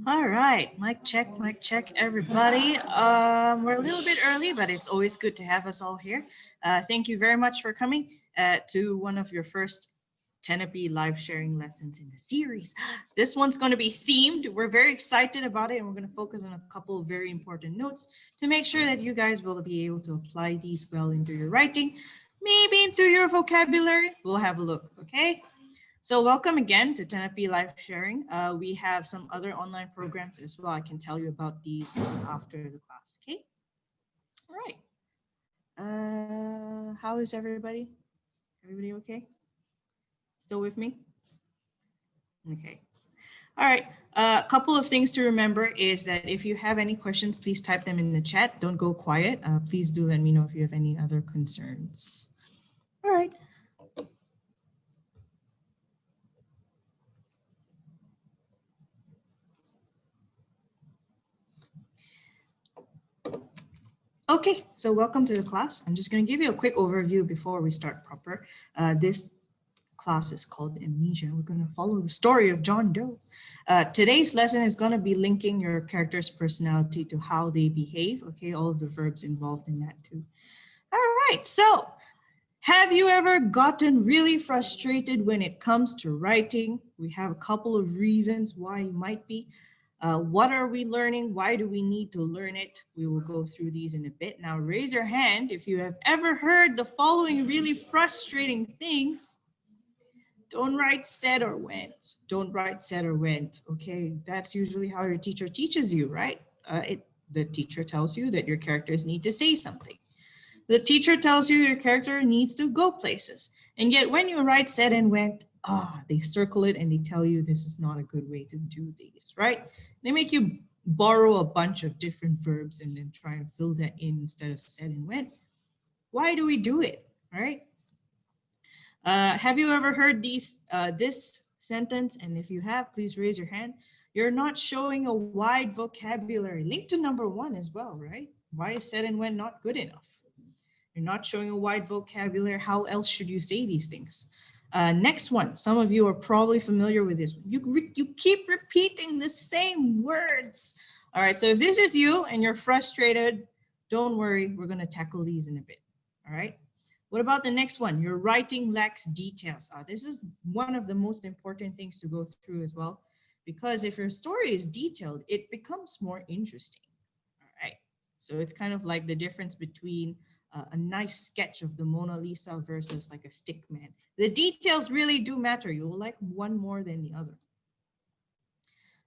All right, mic check, everybody. We're a little bit early, but it's always good to have us all here. Thank you very much for coming to one of your first Tenepe live sharing lessons in the series. This one's going to be themed. We're very excited about it, and we're going to focus on a couple of very important notes to make sure that you guys will be able to apply these well into your writing, maybe into your vocabulary. We'll have a look, okay? So welcome again to Tenepe Live Sharing. We have some other online programs as well. I can tell you about these after the class, okay? All right. How is everybody? Everybody okay? Still with me? Okay. All right. A couple of things to remember is that if you have any questions, please type them in the chat. Don't go quiet. Please do let me know if you have any other concerns. All right. Okay, so welcome to the class. I'm just going to give you a quick overview before we start proper. This class is called Amnesia. We're going to follow the story of John Doe. Today's lesson is going to be linking your character's personality to how they behave. Okay, all of the verbs involved in that too. All right, so have you ever gotten really frustrated when it comes to writing? We have a couple of reasons why you might be. What are we learning? Why do we need to learn it? We will go through these in a bit. Now raise your hand if you have ever heard the following really frustrating things. Don't write said or went. Don't write said or went. Okay, that's usually how your teacher teaches you, right? The teacher tells you that your characters need to say something. The teacher tells you your character needs to go places. And yet when you write said and went, they circle it and they tell you this is not a good way to do these, right? They make you borrow a bunch of different verbs and then try and fill that in instead of said and went. Why do we do it, right? Have you ever heard this sentence? And if you have, please raise your hand. You're not showing a wide vocabulary. Link to number 1 as well, right? Why is said and went not good enough? You're not showing a wide vocabulary. How else should you say these things? Next one, some of you are probably familiar with this. You keep repeating the same words. All right, so if this is you and you're frustrated, don't worry, we're gonna tackle these in a bit, all right? What about the next one? Your writing lacks details. This is one of the most important things to go through as well, because if your story is detailed, it becomes more interesting, all right? So it's kind of like the difference between a nice sketch of the Mona Lisa versus like a stick man. The details really do matter. You will like one more than the other.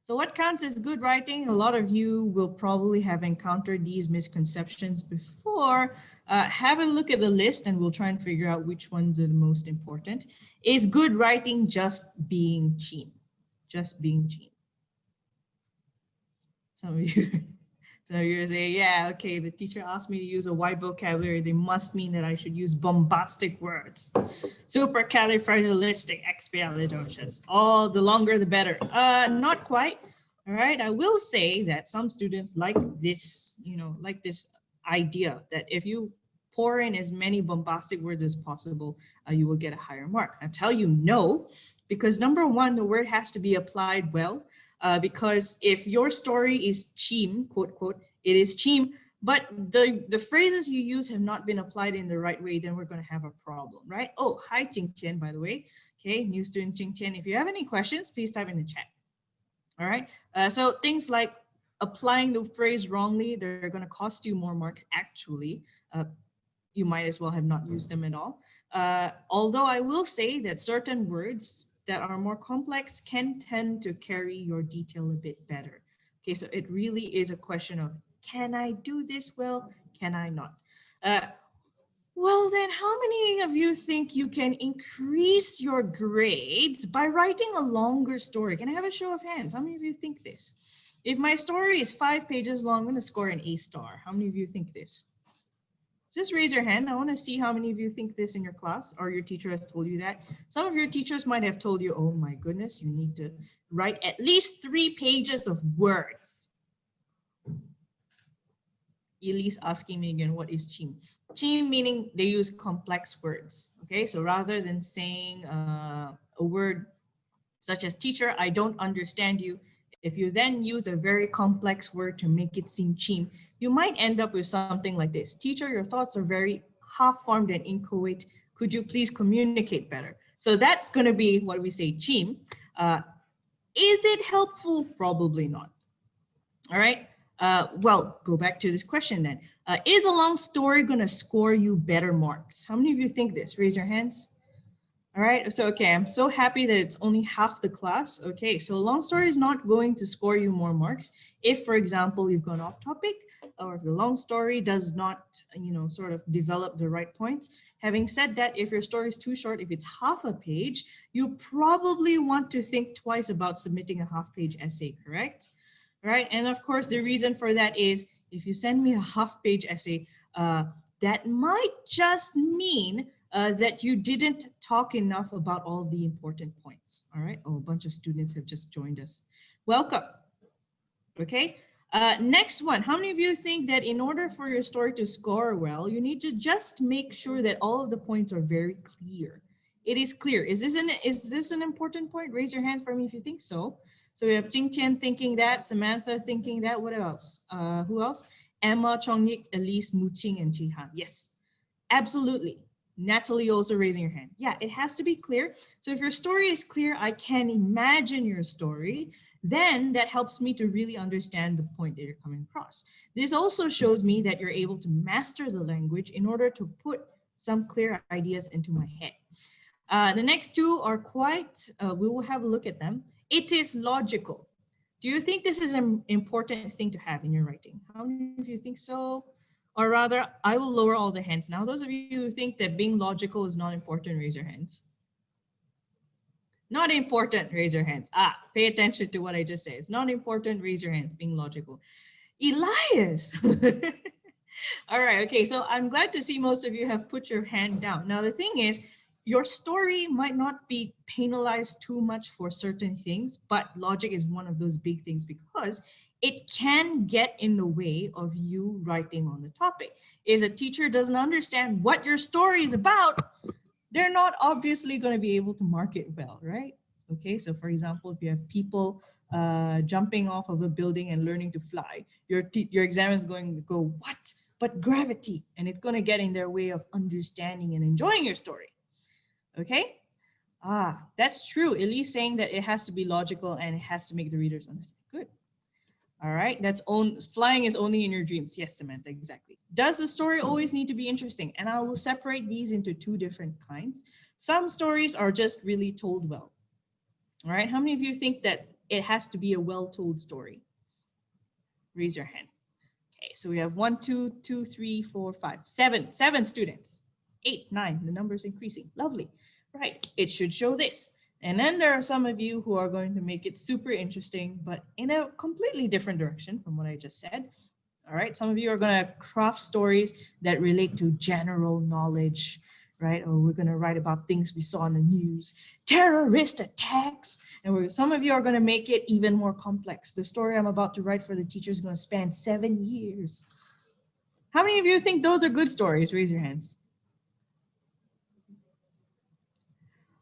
So what counts as good writing? A lot of you will probably have encountered these misconceptions before. Have a look at the list and we'll try and figure out which ones are the most important. Is good writing just being cheap? Just being cheap. Some of you So you're saying, yeah, okay, the teacher asked me to use a wide vocabulary. They must mean that I should use bombastic words. Supercalifragilisticexpialidocious. All the longer, the better. Not quite. All right. I will say that some students like this, like this idea that if you pour in as many bombastic words as possible, you will get a higher mark. I tell you no, because number one, the word has to be applied well. Because if your story is chim, quote, quote, it is chim, but the phrases you use have not been applied in the right way, then we're going to have a problem, right? Oh, hi, Jing Tian, by the way. Okay, new student Jing Tian. If you have any questions, please type in the chat. All right, so things like applying the phrase wrongly, they're going to cost you more marks actually. You might as well have not used them at all. Although I will say that certain words that are more complex can tend to carry your detail a bit better. Okay, so it really is a question of, can I do this well? Can I not? Well, then how many of you think you can increase your grades by writing a longer story? Can I have a show of hands? How many of you think this? If my story is 5 pages long, I'm going to score an A star. How many of you think this? Just raise your hand. I want to see how many of you think this in your class or your teacher has told you that. Some of your teachers might have told you, oh my goodness, you need to write at least 3 pages of words. Elise asking me again, what is chim? Chim meaning they use complex words. Okay, so rather than saying a word such as teacher, I don't understand you, If you then use a very complex word to make it seem cheap, you might end up with something like this. Teacher, your thoughts are very half-formed and inchoate. Could you please communicate better? So that's going to be what we say cheap. Is it helpful? Probably not. All right. Well, go back to this question then. Is a long story going to score you better marks? How many of you think this? Raise your hands. All right, so okay, I'm so happy that it's only half the class. Okay, so a long story is not going to score you more marks if, for example, you've gone off topic, or if the long story does not, sort of develop the right points. Having said that, if your story is too short, if it's half a page, you probably want to think twice about submitting a half-page essay, correct? Right, and of course, the reason for that is if you send me a half-page essay, that might just mean that you didn't talk enough about all the important points. All right. Oh, a bunch of students have just joined us. Welcome. Okay. Next one. How many of you think that in order for your story to score well, you need to just make sure that all of the points are very clear? It is clear. Is this an important point? Raise your hand for me if you think so. So we have Jing Tian thinking that, Samantha thinking that. What else? Who else? Emma, Chongyik, Elise, Muching, and Jihan. Yes, absolutely. Natalie also raising her hand. Yeah, it has to be clear. So if your story is clear, I can imagine your story, then that helps me to really understand the point that you're coming across. This also shows me that you're able to master the language in order to put some clear ideas into my head. The next two are quite, we will have a look at them. It is logical. Do you think this is an important thing to have in your writing? How many of you think so? Or rather, I will lower all the hands now. Those of you who think that being logical is not important, raise your hands. Not important, raise your hands. Pay attention to what I just said. It's not important, raise your hands, being logical. Elias. All right, okay, so I'm glad to see most of you have put your hand down. Now, the thing is, your story might not be penalized too much for certain things, but logic is one of those big things because it can get in the way of you writing on the topic. If the teacher doesn't understand what your story is about, they're not obviously going to be able to mark it well, right? Okay, so for example, if you have people jumping off of a building and learning to fly, your examiner is going to go, what? But gravity, and it's going to get in their way of understanding and enjoying your story. Okay? That's true. Elise saying that it has to be logical and it has to make the readers understand. Good. All right, flying is only in your dreams. Yes, Samantha, exactly. Does the story always need to be interesting? And I will separate these into two different kinds. Some stories are just really told well. All right, how many of you think that it has to be a well-told story? Raise your hand. Okay, so we have 1, 2, 2, 3, 4, 5, 7 students. 8, 9, the number is increasing. Lovely. Right, it should show this. And then there are some of you who are going to make it super interesting, but in a completely different direction from what I just said. All right, some of you are going to craft stories that relate to general knowledge, right? Or we're going to write about things we saw in the news, terrorist attacks. And some of you are going to make it even more complex. The story I'm about to write for the teacher is going to span 7 years. How many of you think those are good stories? Raise your hands.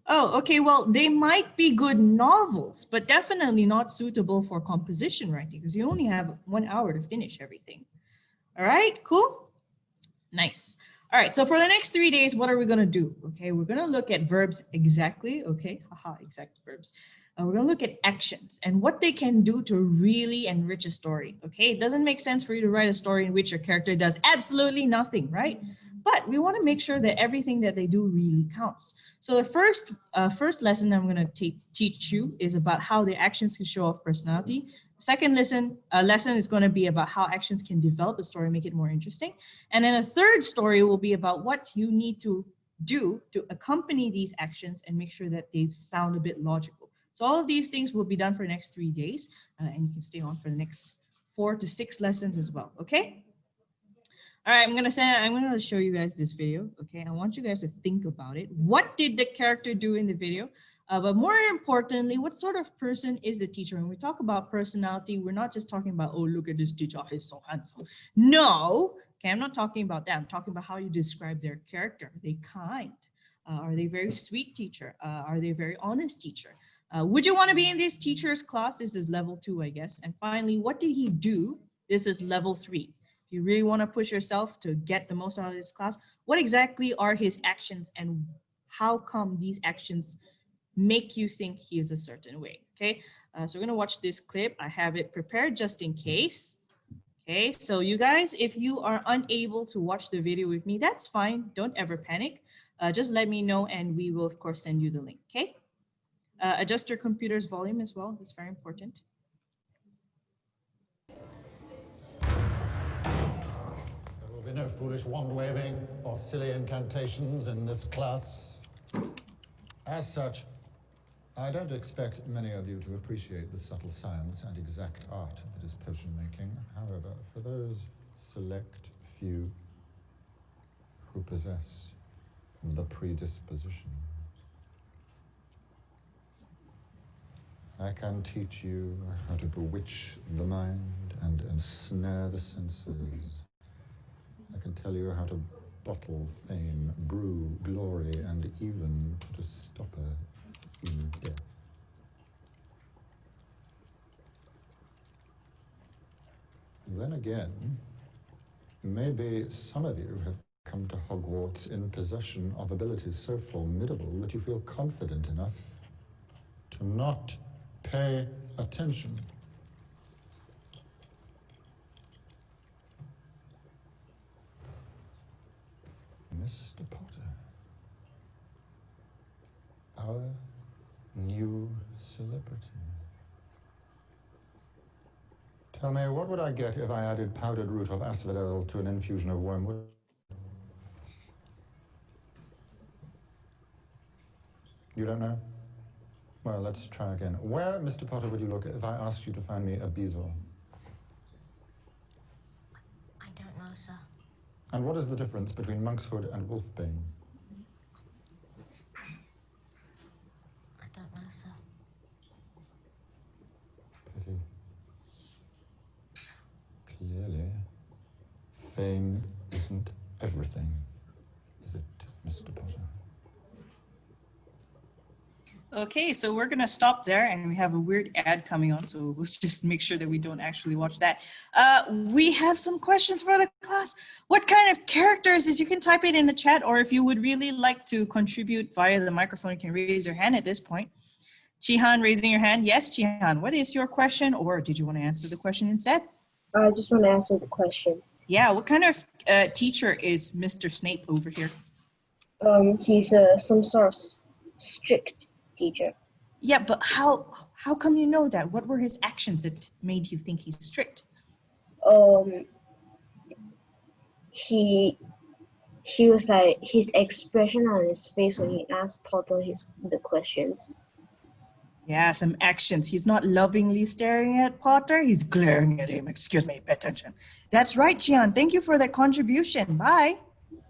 Oh, okay, well, they might be good novels, but definitely not suitable for composition writing because you only have 1 hour to finish everything. All right, cool? Nice. All right, so for the next 3 days, what are we gonna do? Okay, we're gonna look at verbs exactly, okay, exact verbs. We're gonna look at actions and what they can do to really enrich a story, okay? It doesn't make sense for you to write a story in which your character does absolutely nothing, right? But we wanna make sure that everything that they do really counts. So the first lesson I'm gonna teach you is about how the actions can show off personality. Second lesson is going to be about how actions can develop a story, make it more interesting. And then a third story will be about what you need to do to accompany these actions and make sure that they sound a bit logical. So all of these things will be done for the next 3 days, and you can stay on for the next 4 to 6 lessons as well. Okay. All right, I'm gonna show you guys this video. Okay, I want you guys to think about it. What did the character do in the video? But more importantly, what sort of person is the teacher? When we talk about personality, we're not just talking about, oh, look at this teacher, he's so handsome. No, okay, I'm not talking about that. I'm talking about how you describe their character. Are they kind? Are they very sweet teacher? Are they very honest teacher? Would you want to be in this teacher's class? This is level 2, I guess. And finally, what did he do? This is level 3. If you really want to push yourself to get the most out of this class, what exactly are his actions and how come these actions make you think he is a certain way? Okay, so we're gonna watch this clip. I have it prepared just in case. Okay, so you guys, if you are unable to watch the video with me, that's fine. Don't ever panic. Just let me know and we will of course send you the link, okay? Adjust your computer's volume as well, it's very important. There will be no foolish wand waving or silly incantations in this class. As such, I don't expect many of you to appreciate the subtle science and exact art that is potion making. However, for those select few who possess the predisposition, I can teach you how to bewitch the mind and ensnare the senses. I can tell you how to bottle fame, brew glory, and even put a stopper in death. Then again, maybe some of you have come to Hogwarts in possession of abilities so formidable that you feel confident enough to not pay attention. Mr. Potter, our new celebrity. Tell me, what would I get if I added powdered root of asphodel to an infusion of wormwood? You don't know? Well, let's try again. Where, Mr. Potter, would you look if I asked you to find me a bezoar? I don't know, sir. And what is the difference between monkshood and wolfbane? I don't know, sir. Pity. Clearly, fame isn't everything, is it, Mr. Potter? Okay, so we're gonna stop there and we have a weird ad coming on, so let's just make sure that we don't actually watch that. We have some questions for the class. What kind of characters is, you can type it in the chat, or if you would really like to contribute via the microphone, you can raise your hand at this point. Chihan, raising your hand. Yes, Chihan, what is your question, or did you want to answer the question instead? I just want to answer the question. Yeah, what kind of teacher is Mr. Snape over here? He's some sort of strict teacher. Yeah, but how come you know that? What were his actions that made you think he's strict? He was like, his expression on his face when he asked Potter the questions. Yeah, some actions. He's not lovingly staring at Potter. He's glaring at him. Excuse me, pay attention. That's right, Jian. Thank you for that contribution. Bye.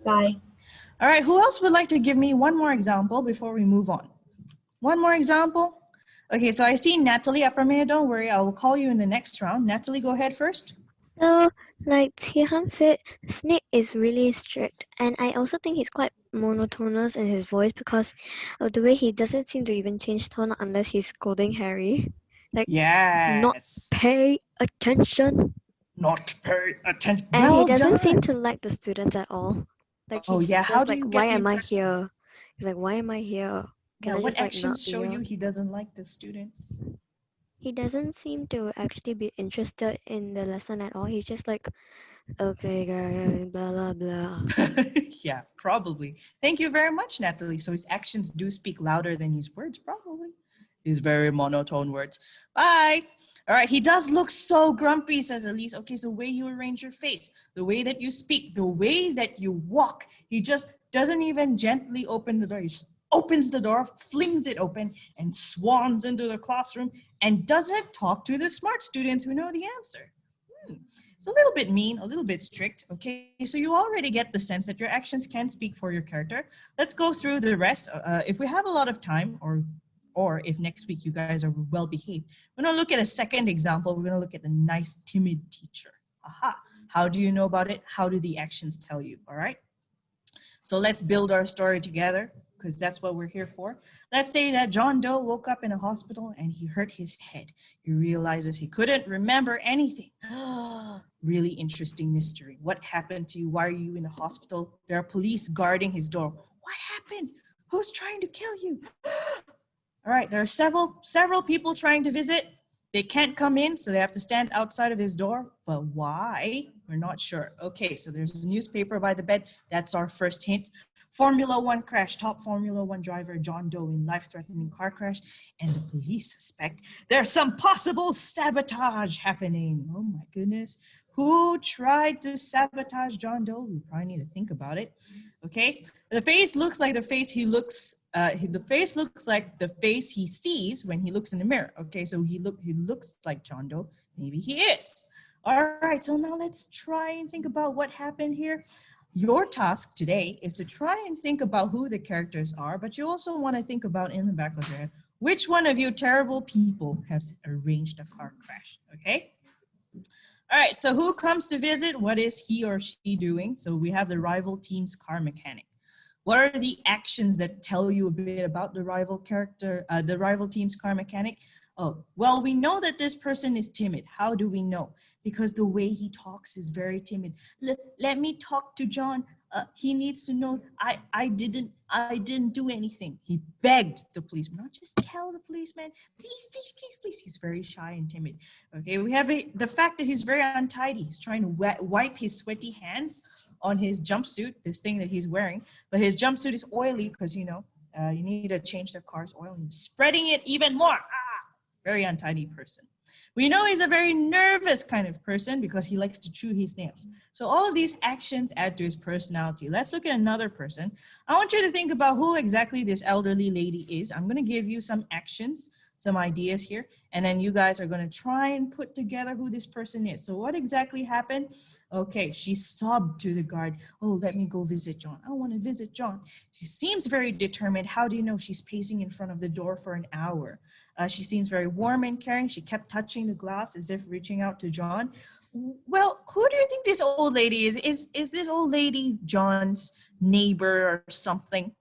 Bye. All right, who else would like to give me one more example before we move on? One more example? Okay, so I see Natalie Apramea. Don't worry, I will call you in the next round. Natalie, go ahead first. So, like Tihan said, Snape is really strict, and I also think he's quite monotonous in his voice because of the way he doesn't seem to even change tone unless he's scolding Harry. Like, Yes. not pay attention. Not pay attention. And Well he doesn't done. seem to like the students at all. Like, Oh he's yeah, how just do like, you why get the am I impression? here? He's like, why am I here? Can I What just like actions not show be you here? he doesn't like the students? He doesn't seem to actually be interested in the lesson at all. He's just like, okay, guys, blah, blah, blah. Yeah, probably. Thank you very much, Natalie. So his actions do speak louder than his words, probably. His very monotone words. Bye. All right, he does look so grumpy, says Elise. Okay, so the way you arrange your face, the way that you speak, the way that you walk, he just doesn't even gently open the door. He opens the door, flings it open, and swans into the classroom and doesn't talk to the smart students who know the answer. It's a little bit mean, a little bit strict. Okay, so you already get the sense that your actions can speak for your character. Let's go through the rest. If we have a lot of time, or if next week you guys are well behaved, we're gonna look at a second example. We're gonna look at a nice timid teacher. Aha, how do you know about it? How do the actions tell you? All right, so let's build our story together. because that's what we're here for. Let's say that John Doe woke up in a hospital and he hurt his head. He realizes he couldn't remember anything. Really interesting mystery. What happened to you? Why are you in the hospital? There are police guarding his door. What happened? Who's trying to kill you? All right, there are several people trying to visit. They can't come in, so they have to stand outside of his door. But why? We're not sure. Okay, so there's a newspaper by the bed. That's our first hint. Formula One crash. Top Formula One driver John Doe in life-threatening car crash. And the police suspect there's some possible sabotage happening. Oh my goodness. Who tried to sabotage John Doe? We probably need to think about it. Okay, the face looks like the face he looks. The face looks like the face he sees when he looks in the mirror. Okay, so he looks like John Doe. Maybe he is. All right, so now let's try and think about what happened here. Your task today is to try and think about who the characters are, but you also want to think about in the back of your head, which one of you terrible people has arranged a car crash, okay? All right, so who comes to visit? What is he or she doing? So we have the rival team's car mechanic. What are the actions that tell you a bit about the rival team's car mechanic? Oh, well, we know that this person is timid. How do we know? Because the way he talks is very timid. Let me talk to John. He needs to know I didn't do anything. He begged the policeman, not just tell the policeman, please, please, please, please. He's very shy and timid. Okay, we have the fact that he's very untidy. He's trying to wipe his sweaty hands on his jumpsuit, this thing that he's wearing, but his jumpsuit is oily because, you need to change the car's oil and spreading it even more. Very untidy person. We know he's a very nervous kind of person because he likes to chew his nails. So all of these actions add to his personality. Let's look at another person. I want you to think about who exactly this elderly lady is. I'm going to give you some actions, some ideas here, and then you guys are going to try and put together who this person is. So what exactly happened? Okay, she sobbed to the guard. Oh, let me go visit John. I want to visit John. She seems very determined. How do you know? She's pacing in front of the door for an hour. She seems very warm and caring. She kept touching the glass as if reaching out to John. Well, who do you think this old lady is? Is this old lady John's neighbor or something?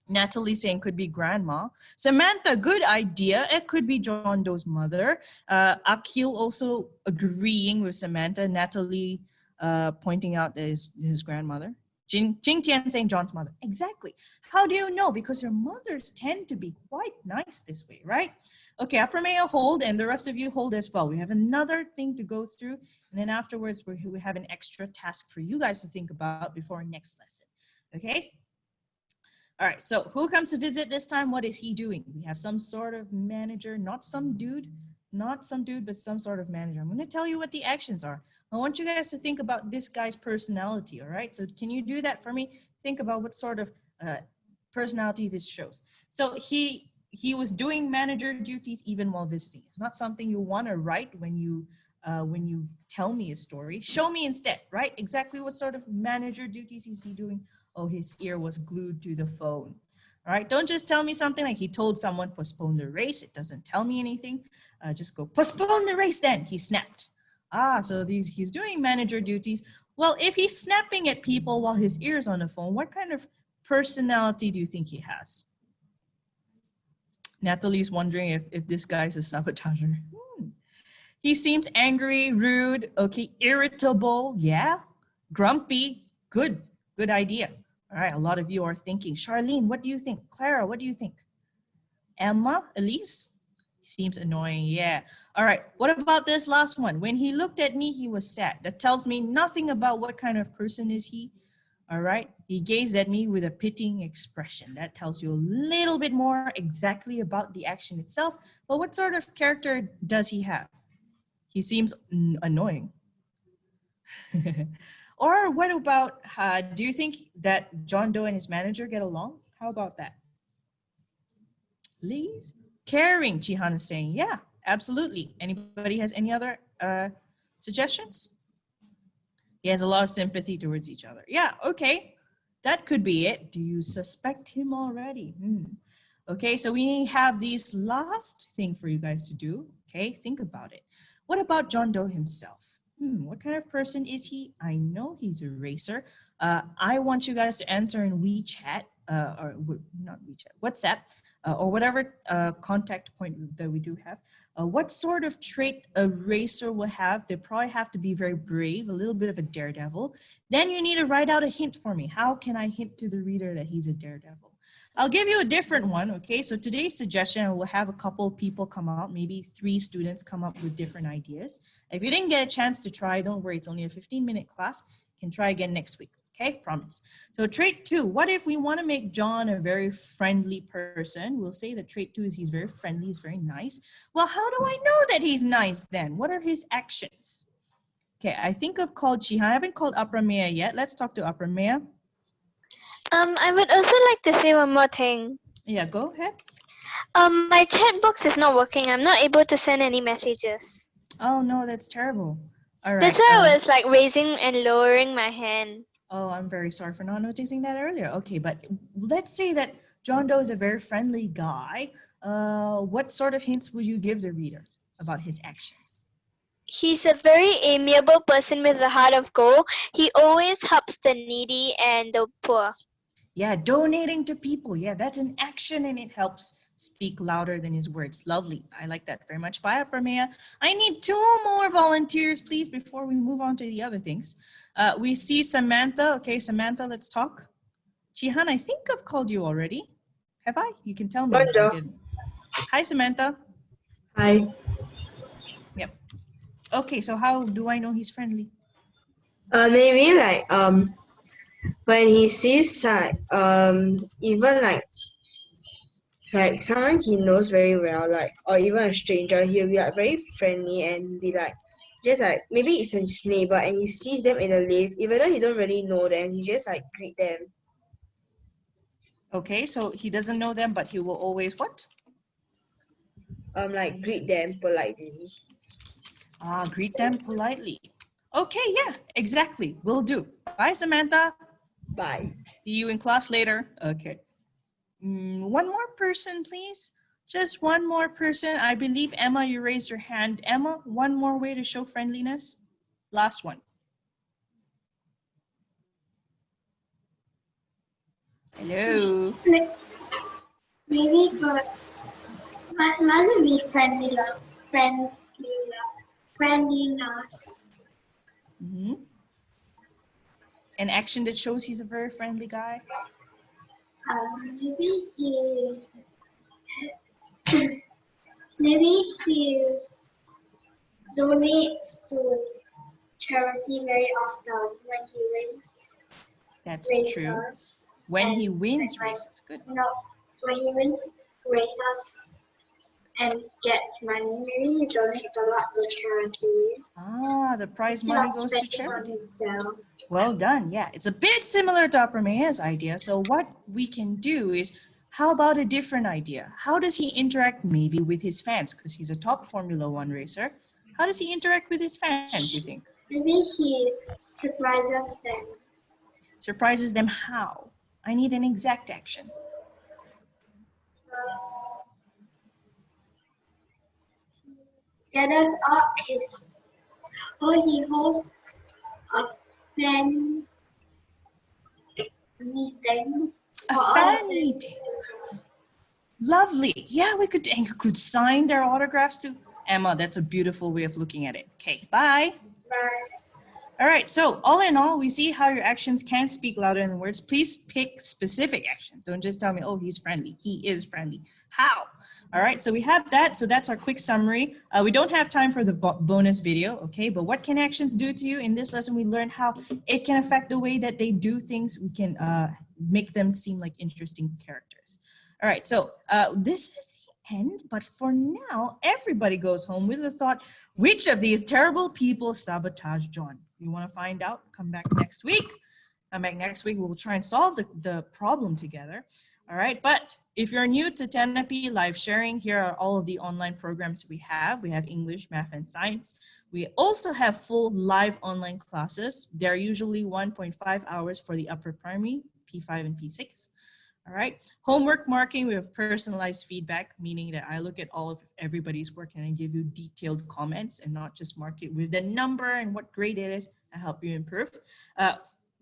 Natalie saying could be grandma. Samantha, good idea. It could be John Doe's mother. Akil also agreeing with Samantha. Natalie pointing out that his grandmother. Jing Tian saying John's mother. Exactly. How do you know? Because your mothers tend to be quite nice this way, right? Okay, Upper Mayo hold, and the rest of you hold as well. We have another thing to go through, and then afterwards we have an extra task for you guys to think about before our next lesson. Okay? All right, so who comes to visit this time? What is he doing? We have some sort of manager, not some dude, but some sort of manager. I'm going to tell you what the actions are. I want you guys to think about this guy's personality, all right? So can you do that for me? Think about what sort of personality this shows. So he was doing manager duties even while visiting. It's not something you want to write when you tell me a story. Show me instead, right? Exactly what sort of manager duties is he doing? Oh, his ear was glued to the phone. All right, don't just tell me something like he told someone postpone the race. It doesn't tell me anything. Just go postpone the race then. He snapped. So he's doing manager duties. Well, if he's snapping at people while his ear's on the phone, what kind of personality do you think he has? Natalie's wondering if this guy's a sabotager. He seems angry, rude, okay, irritable, yeah, grumpy, good idea. All right, a lot of you are thinking. Charlene, what do you think? Clara, what do you think? Emma, Elise? Seems annoying, yeah. All right, what about this last one? When he looked at me, he was sad. That tells me nothing about what kind of person is he. All right, he gazed at me with a pitying expression. That tells you a little bit more exactly about the action itself, but what sort of character does he have? He seems annoying. Or what about, do you think that John Doe and his manager get along? How about that? Liz? Caring, Chihan is saying. Yeah, absolutely. Anybody has any other suggestions? He has a lot of sympathy towards each other. Yeah, okay. That could be it. Do you suspect him already? Okay, so we have this last thing for you guys to do. Okay, think about it. What about John Doe himself? What kind of person is he? I know he's a racer. I want you guys to answer in WeChat. not WeChat, WhatsApp, or whatever contact point that we do have, what sort of trait a racer will have? They probably have to be very brave, a little bit of a daredevil. Then you need to write out a hint for me. How can I hint to the reader that he's a daredevil? I'll give you a different one, okay? So today's suggestion, we'll have a couple of people come out, maybe 3 students come up with different ideas. If you didn't get a chance to try, don't worry, it's only a 15-minute class. You can try again next week, okay? Promise. So trait 2, what if we want to make John a very friendly person? We'll say that trait 2 is he's very friendly, he's very nice. Well, how do I know that he's nice then? What are his actions? Okay, I think I've called Chihan. I haven't called Apramea yet. Let's talk to Apramea. I would also like to say one more thing. Yeah, go ahead. My chat box is not working. I'm not able to send any messages. Oh no, that's terrible. All right. That's why I was like raising and lowering my hand. Oh, I'm very sorry for not noticing that earlier. Okay, but let's say that John Doe is a very friendly guy. What sort of hints would you give the reader about his actions? He's a very amiable person with a heart of gold. He always helps the needy and the poor. Yeah, donating to people. Yeah, that's an action and it helps speak louder than his words. Lovely. I like that very much. Bye, Apramea. I need 2 more volunteers, please, before we move on to the other things. We see Samantha. Okay, Samantha, let's talk. Chihan, I think I've called you already. Have I? You can tell me if I didn't. Hi, Samantha. Hi. Yep. Okay, so how do I know he's friendly? Maybe like when he sees like even like someone he knows very well, like, or even a stranger, he'll be like very friendly and be like just like maybe it's his neighbor and he sees them in the lift, even though he don't really know them, he just like greet them. Okay, so he doesn't know them, but he will always what? Like greet them politely. Greet them politely. Okay, yeah, exactly. Will do. Bye, Samantha. Bye. See you in class later. Okay. One more person, please. Just one more person. I believe, Emma, you raised your hand. Emma, one more way to show friendliness. Last one. Hello. Maybe but must be friendliness. Mm-hmm. An action that shows he's a very friendly guy. Maybe he donates to charity very often when he wins. That's races. true. When he wins races, good. No, when he wins races and gets money, maybe he donates a lot to charity. The prize money goes to spending on charity. himself. Well done. Yeah, it's a bit similar to Aprameya's idea. So what we can do is, how about a different idea? How does he interact maybe with his fans? Because he's a top Formula One racer. How does he interact with his fans, you think? Maybe he surprises them. Surprises them how? I need an exact action. Gathers up his, or he hosts a fan meeting. A fan meeting. Lovely. Yeah, we could, and you could sign their autographs too. Emma, that's a beautiful way of looking at it. Okay, bye. Bye. All right, so all in all, we see how your actions can speak louder than words. Please pick specific actions. Don't just tell me, oh, he's friendly. He is friendly. How? All right, so we have that. So that's our quick summary. We don't have time for the bonus video, okay? But what can actions do to you? In this lesson, we learned how it can affect the way that they do things. We can make them seem like interesting characters. All right, so this is end, but for now, everybody goes home with the thought, which of these terrible people sabotaged John? You want to find out? Come back next week. Come back next week. We'll try and solve the problem together. All right, but if you're new to 10NP live sharing, here are all of the online programs we have. We have English, Math, and Science. We also have full live online classes. They're usually 1.5 hours for the upper primary, P5 and P6. All right, homework marking, we have personalized feedback, meaning that I look at all of everybody's work and I give you detailed comments and not just mark it with the number and what grade it is. I help you improve.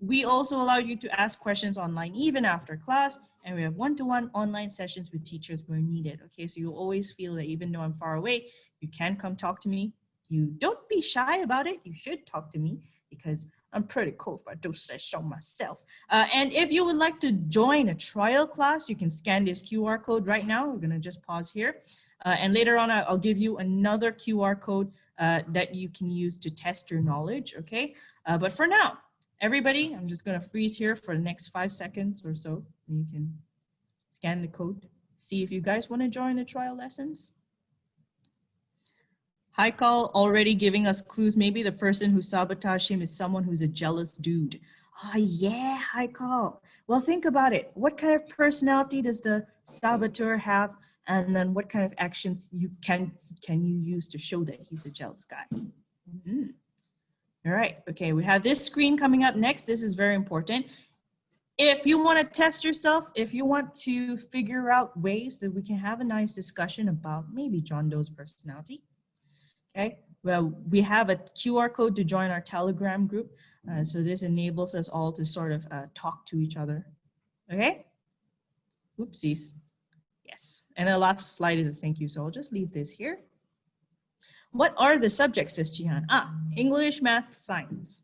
We also allow you to ask questions online even after class, and we have one-to-one online sessions with teachers where needed. Okay, so you'll always feel that even though I'm far away, you can come talk to me. You don't be shy about it. You should talk to me because I'm pretty cool if I do say so myself. And if you would like to join a trial class, you can scan this QR code right now. We're gonna just pause here. And later on, I'll give you another QR code that you can use to test your knowledge, okay? But for now, everybody, I'm just gonna freeze here for the next 5 seconds or so. And you can scan the code, see if you guys wanna join the trial lessons. Haikal already giving us clues. Maybe the person who sabotaged him is someone who's a jealous dude. Oh yeah, Haikal. Well, think about it. What kind of personality does the saboteur have? And then what kind of actions can you use to show that he's a jealous guy? Mm-hmm. All right, okay, we have this screen coming up next. This is very important. If you want to test yourself, if you want to figure out ways that we can have a nice discussion about maybe John Doe's personality, okay, well, we have a QR code to join our Telegram group. So this enables us all to sort of talk to each other, okay? Oopsies. Yes, and the last slide is a thank you, so I'll just leave this here. What are the subjects, says Jihan? English, math, science.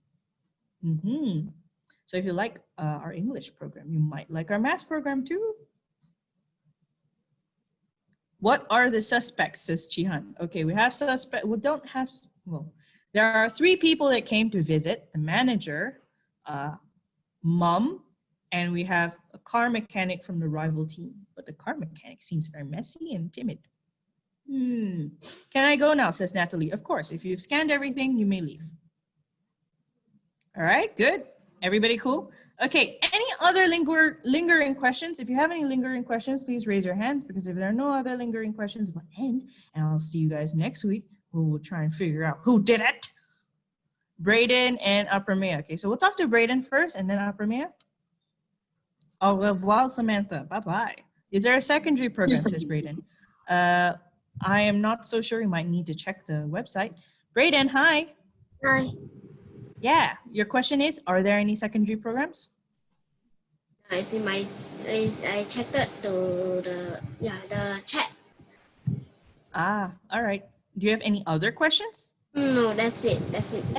Mm-hmm. So if you like our English program, you might like our math program too. What are the suspects, says Jihan? Okay, we have suspect. We don't have, well, there are 3 people that came to visit, the manager, mom, and we have a car mechanic from the rival team. But the car mechanic seems very messy and timid. Can I go now, says Natalie. Of course, if you've scanned everything, you may leave. All right, good. Everybody cool? Okay, any other lingering questions? If you have any lingering questions, please raise your hands, because if there are no other lingering questions, we'll end, and I'll see you guys next week. We'll try and figure out who did it. Brayden and Apramea. Okay, so we'll talk to Brayden first and then Apramea. Au revoir, Samantha. Bye-bye. Is there a secondary program, says Brayden. I am not so sure. You might need to check the website. Brayden, hi. Hi. Yeah, your question is, are there any secondary programs? I see I checked the chat. All right. Do you have any other questions? No, that's it.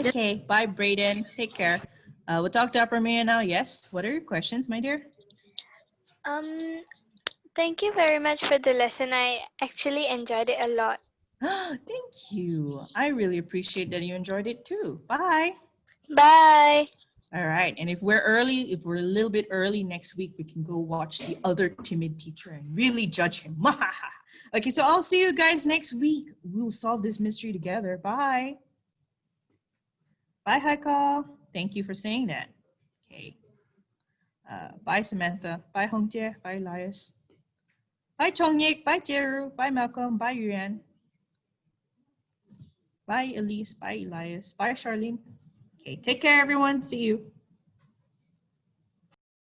Okay, bye, Brayden. Take care. We'll talk to Apramea now. Yes, what are your questions, my dear? Thank you very much for the lesson. I actually enjoyed it a lot. Thank you. I really appreciate that you enjoyed it too. Bye. Bye. All right, and if we're a little bit early next week, we can go watch the other timid teacher and really judge him. Okay, so I'll see you guys next week. We'll solve this mystery together. Bye. Bye, Haikal. Thank you for saying that. Okay. Bye, Samantha. Bye, Hongjie. Bye, Elias. Bye, Chongyik. Bye, Jeru. Bye, Malcolm. Bye, Yuan. Bye, Elise. Bye, Elias. Bye, Charlene. Okay, take care, everyone. See you.